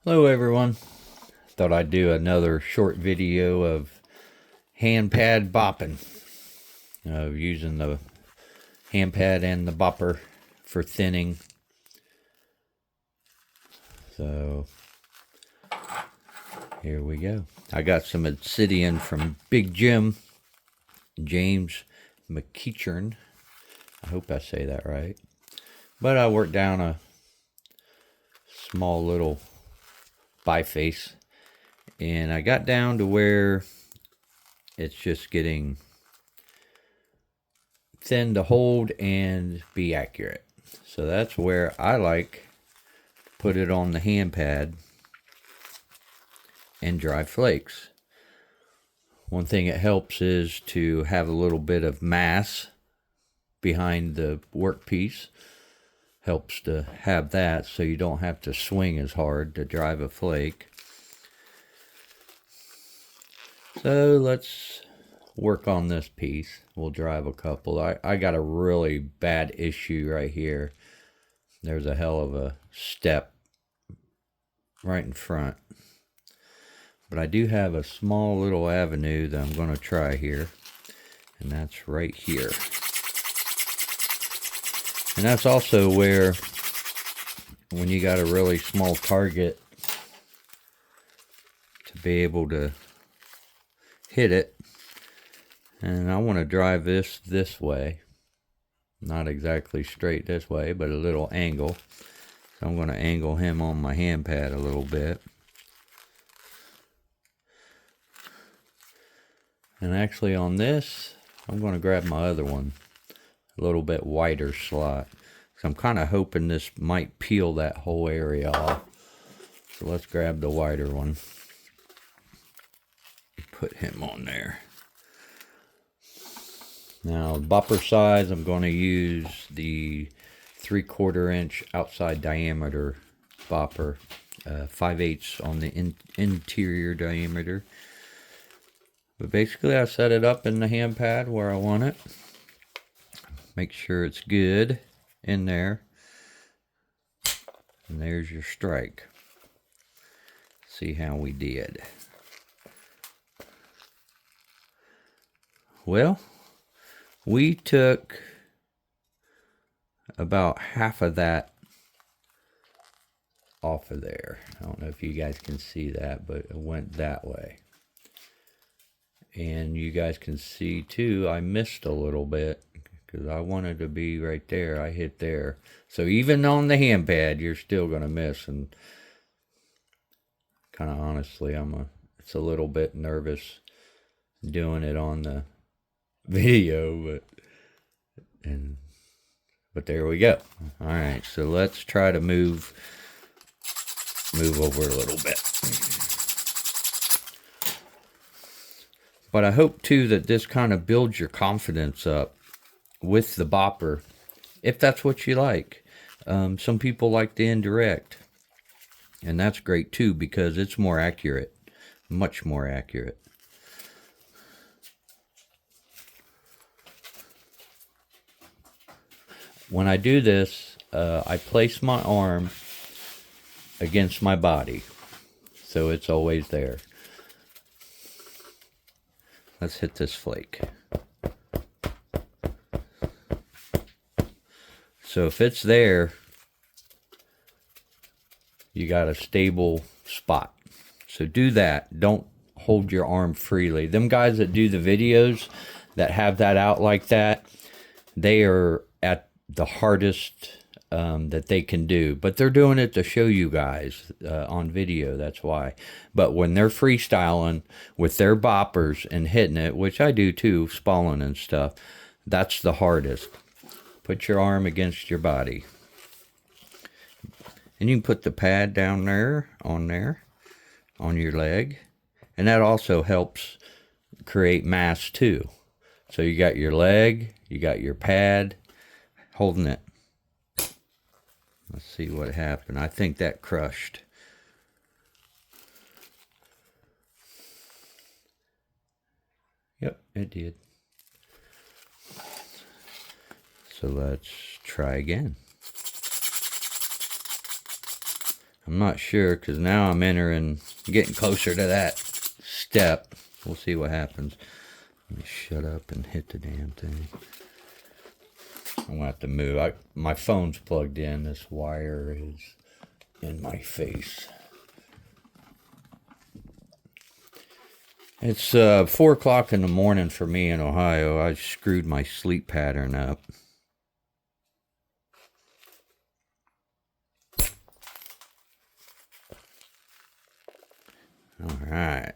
Hello everyone. Thought I'd do another short video of hand pad bopping. Using the hand pad and the bopper for thinning. So here we go. I got some obsidian from Big Jim, James McEachern. I hope I say that right. But I worked down a small little biface, and I got down to where it's just getting thin to hold and be accurate. So that's where I like to put it on the hand pad and dry flakes. One thing it helps is to have a little bit of mass behind the workpiece. Helps to have that so you don't have to swing as hard to drive a flake. So let's work on this piece. We'll drive a couple. I got a really bad issue right here. There's a hell of a step right in front. But I do have a small little avenue that I'm going to try here. And that's right here. And that's also where, when you got a really small target, to be able to hit it. And I want to drive this way. Not exactly straight this way, but a little angle. So I'm going to angle him on my hand pad a little bit. And actually on this, I'm going to grab my other one. A little bit wider slot. So I'm kind of hoping this might peel that whole area off. So let's grab the wider one. Put him on there. Now bopper size, I'm going to use the 3/4 inch outside diameter bopper. 5/8 on the interior diameter. But basically I set it up in the hand pad where I want it. Make sure it's good in there. And there's your strike. See how we did. Well, we took about half of that off of there. I don't know if you guys can see that, but it went that way. And you guys can see too, I missed a little bit. Because I wanted to be right there. I hit there. So even on the hand pad, you're still going to miss. And kind of honestly, it's a little bit nervous doing it on the video. But there we go. All right, so let's try to move over a little bit. But I hope too that this kind of builds your confidence up with the bopper, if that's what you like. Some people like the indirect, and that's great too because it's more accurate, much more accurate. When I do this, I place my arm against my body, so it's always there. Let's hit this flake. So if it's there, you got a stable spot. So do that. Don't hold your arm freely. Them guys that do the videos that have that out like that, they are at the hardest that they can do. But they're doing it to show you guys on video, that's why. But when they're freestyling with their boppers and hitting it, which I do too, spalling and stuff, that's the hardest. Put your arm against your body. And you can put the pad down there, on your leg. And that also helps create mass too. So you got your leg, you got your pad, holding it. Let's see what happened. I think that crushed. Yep, it did. So let's try again. I'm not sure, because now I'm getting closer to that step. We'll see what happens. Let me shut up and hit the damn thing. I'm going to have to move. My phone's plugged in. This wire is in my face. It's 4 o'clock in the morning for me in Ohio. I screwed my sleep pattern up. All right.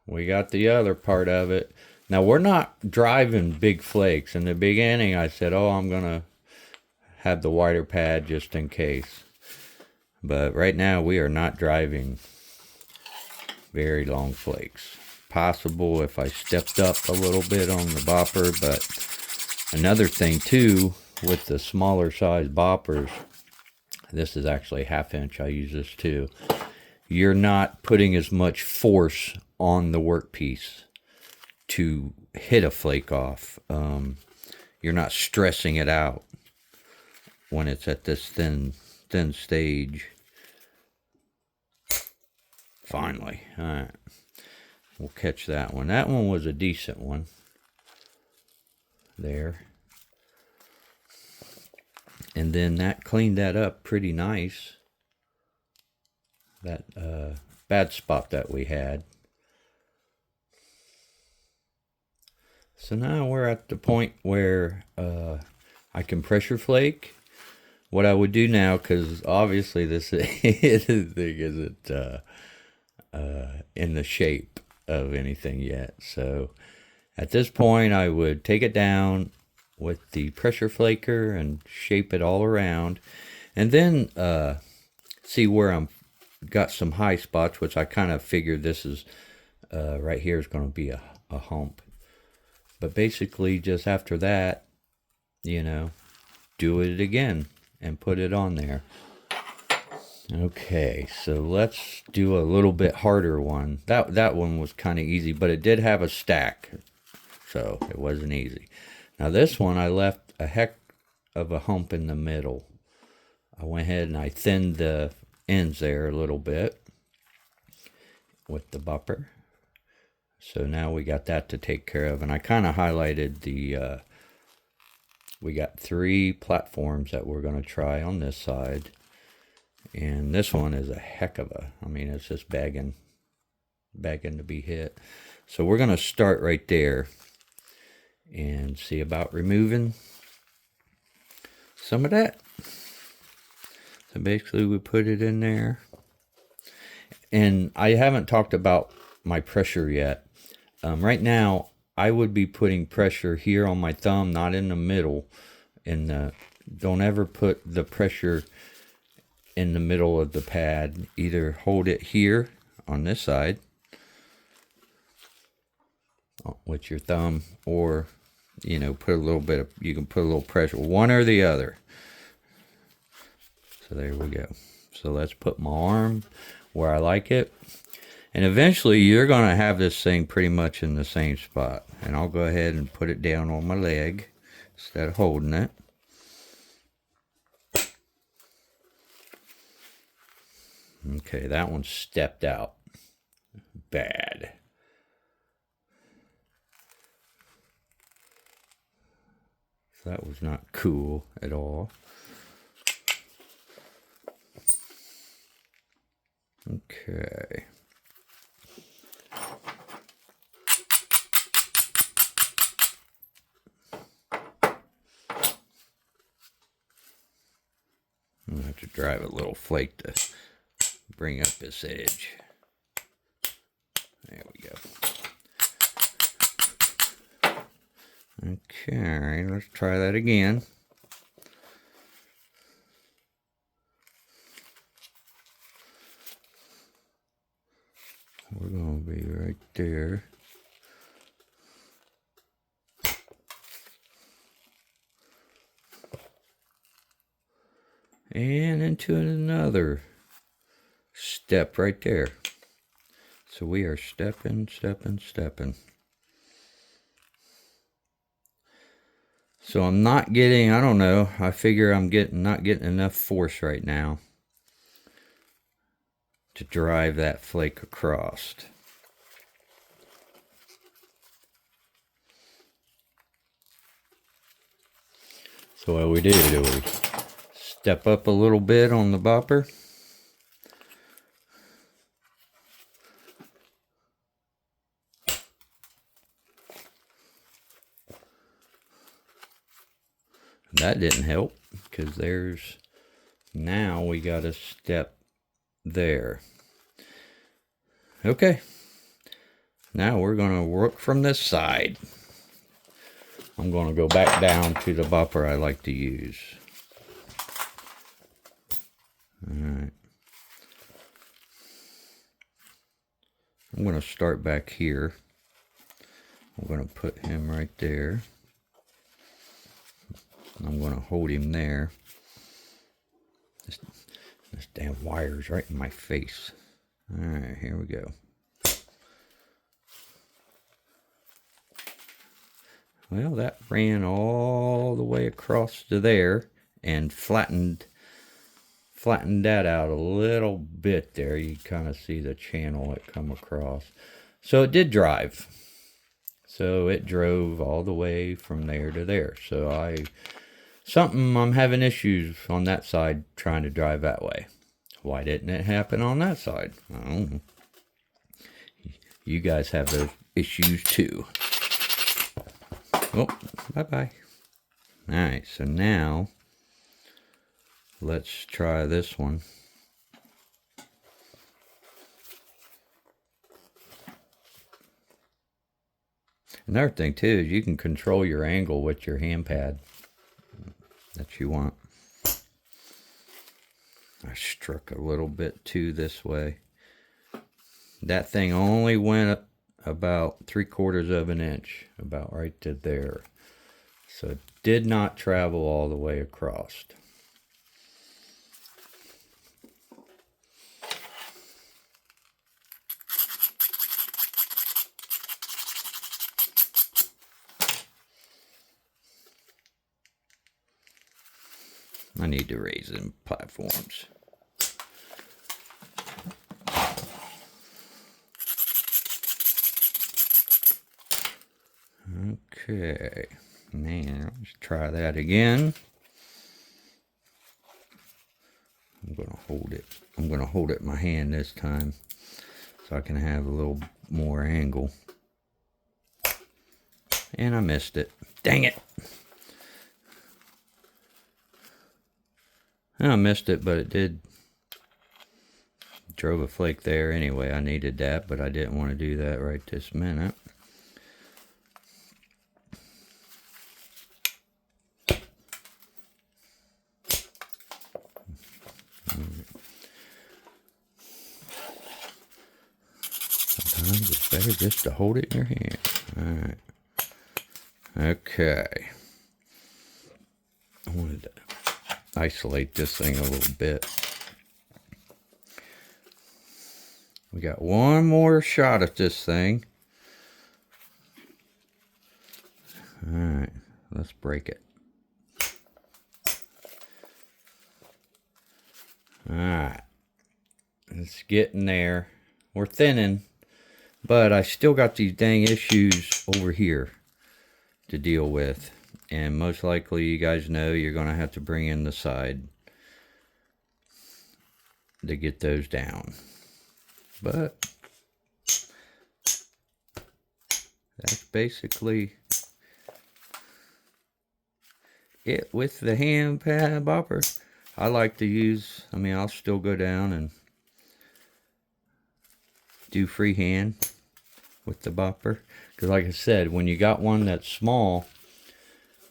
We got the other part of it. Now, we're not driving big flakes. In the beginning, I said, oh, I'm going to have the wider pad just in case. But right now, we are not driving very long flakes. Possible if I stepped up a little bit on the bopper, but another thing too, with the smaller size boppers, this is actually 1/2 inch, I use this too, you're not putting as much force on the workpiece to hit a flake off. You're not stressing it out when it's at this thin stage. Finally. All right. We'll catch that one. That one was a decent one. There. And then that cleaned that up pretty nice. That bad spot that we had. So now we're at the point where I can pressure flake. What I would do now, because obviously this thing isn't in the shape of anything yet. So at this point, I would take it down with the pressure flaker and shape it all around, and then see where I'm got some high spots, which I kind of figured this is right here is going to be a hump. But basically, just after that, you know, do it again and put it on there. Okay, so let's do a little bit harder one. That one was kind of easy, but it did have a stack, so it wasn't easy. Now this one, I left a heck of a hump in the middle. I went ahead and I thinned the ends there a little bit with the bopper. So now we got that to take care of, and I kind of highlighted the, we got 3 platforms that we're going to try on this side. And this one is a heck of a, I mean, it's just begging to be hit. So we're going to start right there and see about removing some of that. So basically we put it in there. And I haven't talked about my pressure yet. Right now, I would be putting pressure here on my thumb, not in the middle. Don't ever put the pressure in the middle of the pad. Either hold it here on this side with your thumb, or you know, put a little bit of, you can put a little pressure, one or the other. So there we go. So let's put my arm where I like it, and eventually you're going to have this thing pretty much in the same spot. And I'll go ahead and put it down on my leg instead of holding it. Okay, that one stepped out bad. So that was not cool at all. Okay. I'm going to have to drive a little flake to bring up this edge. There we go. Okay, let's try that again. We're going to be right there. And into another step right there. So we are stepping. So I'm not getting, I don't know, I figure I'm not getting enough force right now to drive that flake across. So what we do we step up a little bit on the bopper. That didn't help, because there's, now we got a step there. Okay, now we're going to work from this side. I'm going to go back down to the bopper I like to use. Alright. I'm going to start back here. I'm going to put him right there. I'm going to hold him there. This damn wire's right in my face. Alright, here we go. Well, that ran all the way across to there and flattened that out a little bit there. You kind of see the channel it come across. So it did drive. So it drove all the way from there to there. So I'm having issues on that side trying to drive that way. Why didn't it happen on that side? I don't know. You guys have those issues too. Oh, bye-bye. Alright, so now let's try this one. Another thing too is you can control your angle with your hand pad that you want. I struck a little bit too this way. That thing only went up about 3/4 of an inch, about right to there. So it did not travel all the way across. I need to raise them platforms. Okay, now let's try that again. I'm gonna hold it. I'm gonna hold it in my hand this time so I can have a little more angle. And I missed it. Dang it! I missed it, but it did. Drove a flake there anyway. I needed that, but I didn't want to do that right this minute. Sometimes it's better just to hold it in your hand. Alright. Okay. I wanted to isolate this thing a little bit. We got one more shot at this thing. Alright, let's break it. Alright. It's getting there. We're thinning, but I still got these dang issues over here to deal with. And most likely, you guys know, you're going to have to bring in the side to get those down. But that's basically it with the hand pad bopper. I like to use, I'll still go down and do freehand with the bopper. Because like I said, when you got one that's small,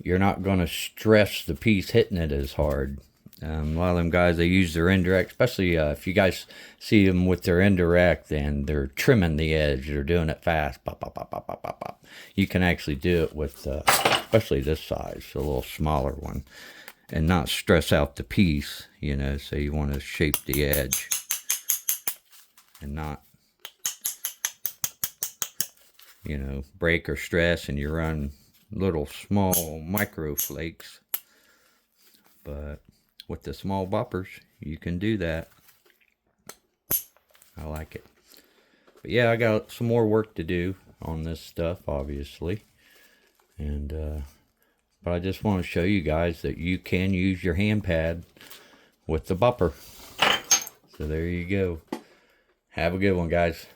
you're not going to stress the piece hitting it as hard. A lot of them guys, they use their indirect, especially if you guys see them with their indirect and they're trimming the edge, they're doing it fast, pop, pop, pop, pop, pop, pop, pop. You can actually do it with, especially this size, a little smaller one, and not stress out the piece, you know. So you want to shape the edge and not, you know, break or stress, and you run little small micro flakes. But with the small boppers, you can do that. I like it. But yeah, I got some more work to do on this stuff, obviously. And but I just want to show you guys that you can use your hand pad with the bopper. So there you go. Have a good one, guys.